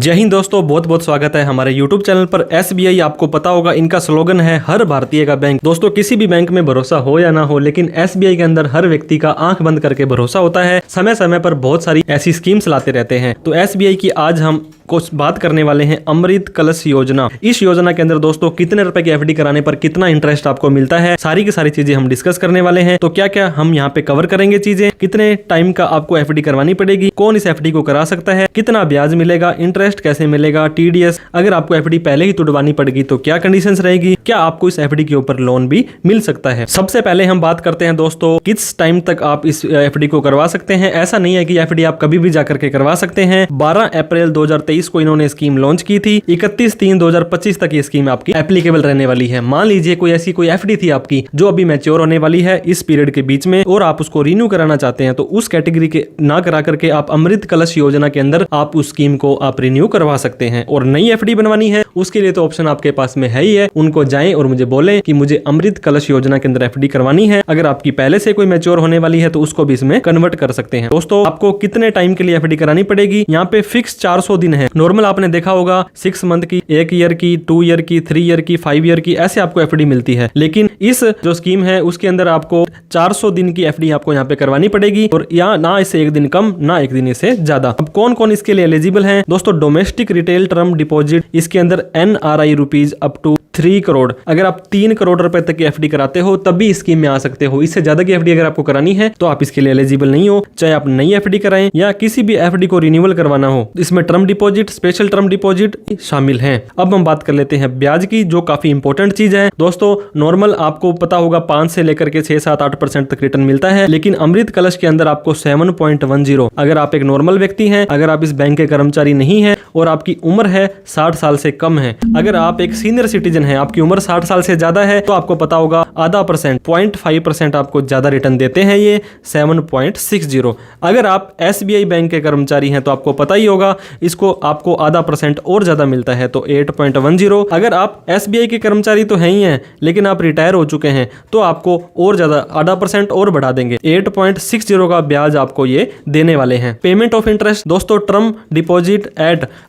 जय हिंद दोस्तों, बहुत बहुत स्वागत है हमारे YouTube चैनल पर। SBI आपको पता होगा, इनका स्लोगन है हर भारतीय का बैंक। दोस्तों, किसी भी बैंक में भरोसा हो या ना हो, लेकिन SBI के अंदर हर व्यक्ति का आंख बंद करके भरोसा होता है। समय समय पर बहुत सारी ऐसी स्कीम्स लाते रहते हैं। तो SBI की आज हम कुछ बात करने वाले हैं अमृत कलश योजना। इस योजना के अंदर दोस्तों कितने रुपए की FD कराने पर कितना इंटरेस्ट आपको मिलता है, सारी की सारी चीजें हम डिस्कस करने वाले हैं। तो क्या क्या हम यहाँ पे कवर करेंगे चीजें, कितने टाइम का आपको FD करवानी पड़ेगी, कौन इस FD को करा सकता है, कितना ब्याज मिलेगा, इंटरेस्ट कैसे मिलेगा, TDS अगर आपको FD पहले ही तुड़वानी पड़ेगी तो क्या कंडीशंस रहेगी, क्या आपको इस FD के ऊपर लोन भी मिल सकता है। सबसे पहले हम बात करते हैं दोस्तों किस टाइम तक आप इस FD को करवा सकते हैं। ऐसा नहीं है कि FD आप कभी भी जाकर के करवा सकते हैं। 12 अप्रैल 2023 को इन्होंने स्कीम लॉन्च की थी। 31/3/2025 तक ये स्कीम आपकी एप्लीकेबल रहने वाली है। मान लीजिए कोई ऐसी कोई FD थी आपकी जो अभी मैच्योर होने वाली है इस पीरियड के बीच में और आप उसको रिन्यू कराना चाहते हैं, तो उस कैटेगरी के ना करा करके आप अमृत कलश योजना के अंदर आप उस स्कीम को आप रिन्यू करवा सकते हैं। और नई FD बनवानी है उसके लिए तो ऑप्शन आपके पास में है ही है। उनको जाएं और मुझे बोलें कि मुझे अमृत कलश योजना के अंदर FD करवानी है। अगर आपकी पहले से कोई मैच्योर होने वाली है तो उसको भी इसमें कन्वर्ट कर सकते हैं। दोस्तों, आपको कितने टाइम के लिए FD करानी पड़ेगी, यहाँ पे फिक्स 400 दिन है। नॉर्मल आपने देखा होगा 6 मंथ की, 1 ईयर की, 2 ईयर की, 3 ईयर की, 5 ईयर की, ऐसे आपको FD मिलती है। लेकिन इस जो स्कीम है उसके अंदर आपको 400 दिन की FD आपको यहाँ पे करवानी पड़ेगी और या ना इससे एक दिन कम ना एक दिन इससे ज्यादा। अब कौन कौन इसके लिए एलिजिबल है दोस्तों? डोमेस्टिक रिटेल टर्म डिपॉजिट, इसके अंदर NRI rupees up to 3 crore. अगर आप 3 करोड़ रुपए तक की FD कराते हो तब भी इस स्कीम में आ सकते हो। इससे ज्यादा की FD अगर आपको करानी है तो आप इसके लिए एलिजिबल नहीं हो। चाहे आप नई FD कराएं या किसी भी FD को रिन्यूअल करवाना हो, इसमें term deposit, special term deposit शामिल हैं। अब हम बात कर लेते हैं ब्याज की, जो काफी इंपॉर्टेंट चीज है। दोस्तों, नॉर्मल आपको पता होगा 5 से लेकर के 6, 7, 8% तक रिटर्न मिलता है, लेकिन अमृत कलश के अंदर आपको 7.10। अगर आप एक नॉर्मल व्यक्ति हैं, अगर आप इस बैंक के कर्मचारी नहीं है और आपकी उम्र है 60 साल से कम है, अगर आप एक सीनियर सिटीजन है, आपकी उम्र 60 साल से ज्यादा है, तो आपको पता होगा आधा %, 0.5% आपको ज्यादा रिटर्न देते हैं ये 7.60। अगर आप SBI बैंक के कर्मचारी हैं तो आपको पता ही होगा इसको आपको आधा % और ज्यादा मिलता है, तो 8.10। अगर आप SBI के कर्मचारी तो हैं ही हैं लेकिन आप रिटायर हो चुके हैं तो आपको और ज्यादा आधा % और बढ़ा देंगे, 8.60 का ब्याज आपको ये देने वाले हैं। पेमेंट ऑफ इंटरेस्ट दोस्तों, टर्म डिपॉजिट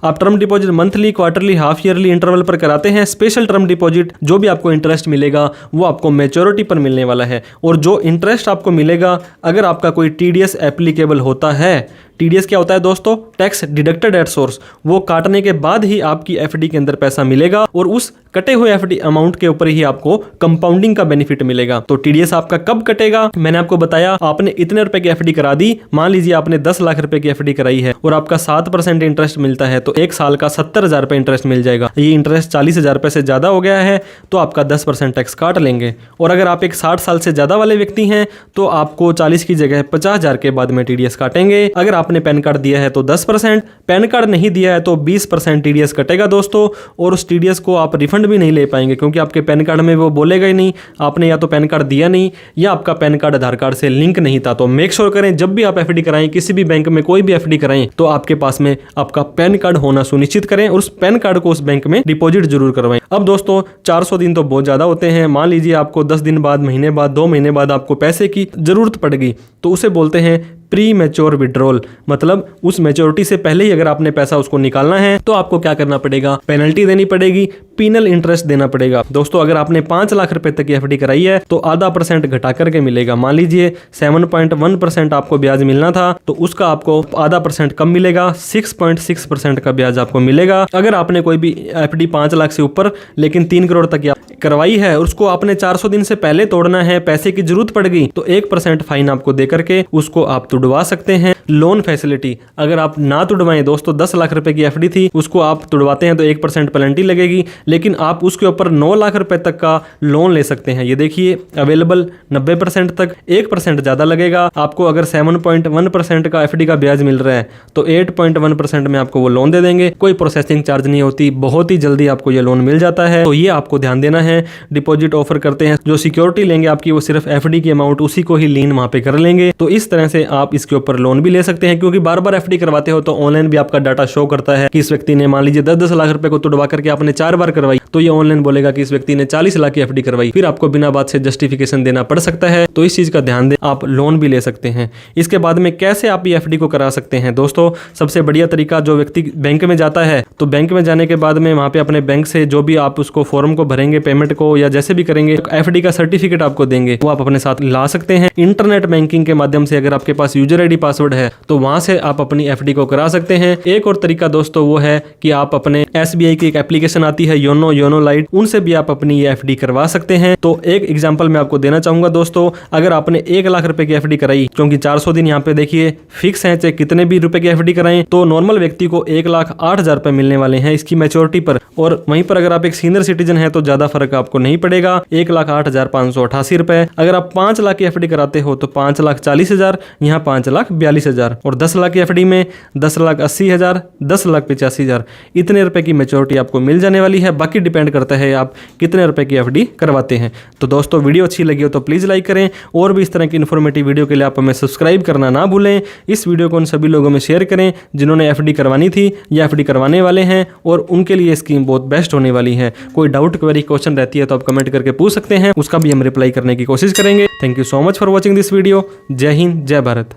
आप term deposit monthly, quarterly, half yearly interval पर कराते हैं। स्पेशल टर्म डिपॉजिट जो भी आपको इंटरेस्ट मिलेगा वो आपको मैच्योरिटी पर मिलने वाला है। और जो इंटरेस्ट आपको मिलेगा अगर आपका कोई TDS एप्लीकेबल होता है, TDS क्या होता है दोस्तों? टैक्स डिडक्टेड एट सोर्स, वो काटने के बाद ही आपकी FD के अंदर पैसा मिलेगा और उस कटे हुए FD अमाउंट के ऊपर ही आपको कंपाउंडिंग का बेनिफिट मिलेगा। तो TDS आपका कब कटेगा? मैंने आपको बताया, आपने इतने रुपए की FD करा दी, मान लीजिए आपने 10 लाख रुपए की FD कराई है और आपका 7% इंटरेस्ट मिलता है, तो 1 साल का 70,000 रुपए इंटरेस्ट मिल जाएगा। ये इंटरेस्ट 40,000 रुपए से ज्यादा हो गया है तो आपका 10% टैक्स काट लेंगे। और अगर आप एक 60 साल से ज्यादा वाले व्यक्ति हैं तो आपको 40 की जगह 50,000 के बाद में TDS काटेंगे। अगर आपने पैन कार्ड दिया है तो 10%, पैन कार्ड नहीं दिया है तो 20% TDS कटेगा दोस्तों। और उस TDS को आप रिफंड भी नहीं ले पाएंगे क्योंकि आपके पैन कार्ड में वो बोलेगा ही नहीं, आपने या तो पैन कार्ड दिया नहीं या आपका पैन कार्ड आधार कार्ड से लिंक नहीं था। तो मेक श्योर करें जब भी आप FD कराएं, किसी भी बैंक में कोई भी FD कराएं, तो आपके पास में आपका पैन कार्ड होना सुनिश्चित करें और उस पैन कार्ड को उस बैंक में डिपॉजिट जरूर करवाएं। अब दोस्तों 400 दिन तो बहुत ज्यादा होते हैं। मान लीजिए आपको 10 दिन बाद, महीने बाद, 2 महीने बाद आपको पैसे की जरूरत पड़ेगी, तो उसे बोलते हैं प्री मैच्योर विड्रॉल। मतलब उस मैच्योरिटी से पहले ही अगर आपने पैसा उसको निकालना है तो आपको क्या करना पड़ेगा? पेनल्टी देनी पड़ेगी, पीनल इंटरेस्ट देना पड़ेगा। दोस्तों, अगर आपने 5 लाख रुपए तक की FD कराई है तो आधा % घटा करके मिलेगा। मान लीजिए 7.1% आपको ब्याज मिलना था तो उसका आपको आधा % कम मिलेगा, 6.6% का ब्याज आपको मिलेगा। अगर आपने कोई भी FD 5 लाख से ऊपर लेकिन 3 करोड़ तक करवाई है और उसको आपने 400 दिन से पहले तोड़ना है, पैसे की जरूरत पड़ गई, तो 1% फाइन आपको दे करके उसको आप तुड़वा सकते हैं। लोन फैसिलिटी, अगर आप ना तुड़वाएं दोस्तों, 10 लाख रुपए की FD थी, उसको आप तुड़वाते हैं तो 1% पेनल्टी लगेगी, लेकिन आप उसके ऊपर 9 लाख रुपए तक का लोन ले सकते हैं। ये देखिए अवेलेबल 90% तक, 1% ज्यादा लगेगा आपको। अगर 7.1% का FD का ब्याज मिल रहा है तो 8.1% में आपको वो लोन दे देंगे। कोई प्रोसेसिंग चार्ज नहीं होती, बहुत ही जल्दी आपको ये लोन मिल जाता है। तो ये आपको ध्यान देना है। डिपॉजिट ऑफर करते हैं, जो सिक्योरिटी लेंगे आपकी वो सिर्फ FD की अमाउंट उसी को ही लीन वहां पे कर लेंगे। तो इस तरह से आप आप इसके ऊपर लोन भी ले सकते हैं, क्योंकि बार बार एफडी करवाते हो तो ऑनलाइन भी आपका डाटा शो करता है कि इस व्यक्ति ने मान लीजिए 10-10 लाख रुपए को तुड़वा करके आपने 4 बार करवाई, तो ये ऑनलाइन बोलेगा कि इस व्यक्ति ने 40 लाख की एफडी करवाई, फिर आपको बिना बात से जस्टिफिकेशन देना पड़ सकता है। तो इस चीज का ध्यान दें, आप लोन भी ले सकते हैं। इसके बाद में कैसे आप ये एफडी को करा सकते हैं दोस्तों, सबसे बढ़िया तरीका, जो व्यक्ति बैंक में जाता है तो बैंक में जाने के बाद में वहां पे अपने बैंक से जो भी आप उसको फॉर्म को भरेंगे, पेमेंट को या जैसे भी करेंगे, एफडी का सर्टिफिकेट आपको देंगे, वो आप अपने साथ ला सकते हैं। इंटरनेट बैंकिंग के माध्यम से अगर आपके पास यूजर आईडी पासवर्ड है तो वहां से आप अपनी एफडी को करा सकते हैं। एक और तरीका दोस्तों वो है कि आप अपने एसबीआई की एक एप्लीकेशन आती है योनो लाइट, उनसे भी आप अपनी ये एफडी करवा सकते हैं। तो एक एग्जांपल मैं आपको देना चाहूंगा दोस्तों, अगर आपने 1 लाख रुपए की एफडी कराई, क्योंकि 400 दिन यहाँ पे देखिए फिक्स है, चाहे कितने भी रुपए की एफडी कराएं, तो नॉर्मल व्यक्ति को 1,08,000 रुपए मिलने वाले हैं इसकी मैच्योरिटी पर। और वहीं पर अगर आप एक सीनियर सिटीजन है तो ज्यादा फर्क आपको नहीं पड़ेगा, 1,08,588 रुपए। अगर आप 5 लाख की एफडी कराते हो तो 5,40,000, यहाँ 5,42,000, और 10 लाख की एफडी में 10,80,000, 10,85,000, इतने रुपए की मैच्योरिटी आपको मिल जाने वाली है। बाकी डिपेंड करता है आप कितने रुपए की एफडी करवाते हैं। तो दोस्तों वीडियो अच्छी लगी हो तो प्लीज लाइक करें, और भी इस तरह की इन्फॉर्मेटिव वीडियो के लिए आप हमें सब्सक्राइब करना ना भूलें। इस वीडियो को उन सभी लोगों में शेयर करें जिन्होंने एफडी करवानी थी या एफडी करवाने वाले हैं, और उनके लिए स्कीम बहुत बेस्ट होने वाली है। कोई डाउट, क्वेरी, क्वेश्चन रहती है तो आप कमेंट करके पूछ सकते हैं, उसका भी हम रिप्लाई करने की कोशिश करेंगे। Thank you so much for watching this video. जय हिंद, जय भारत।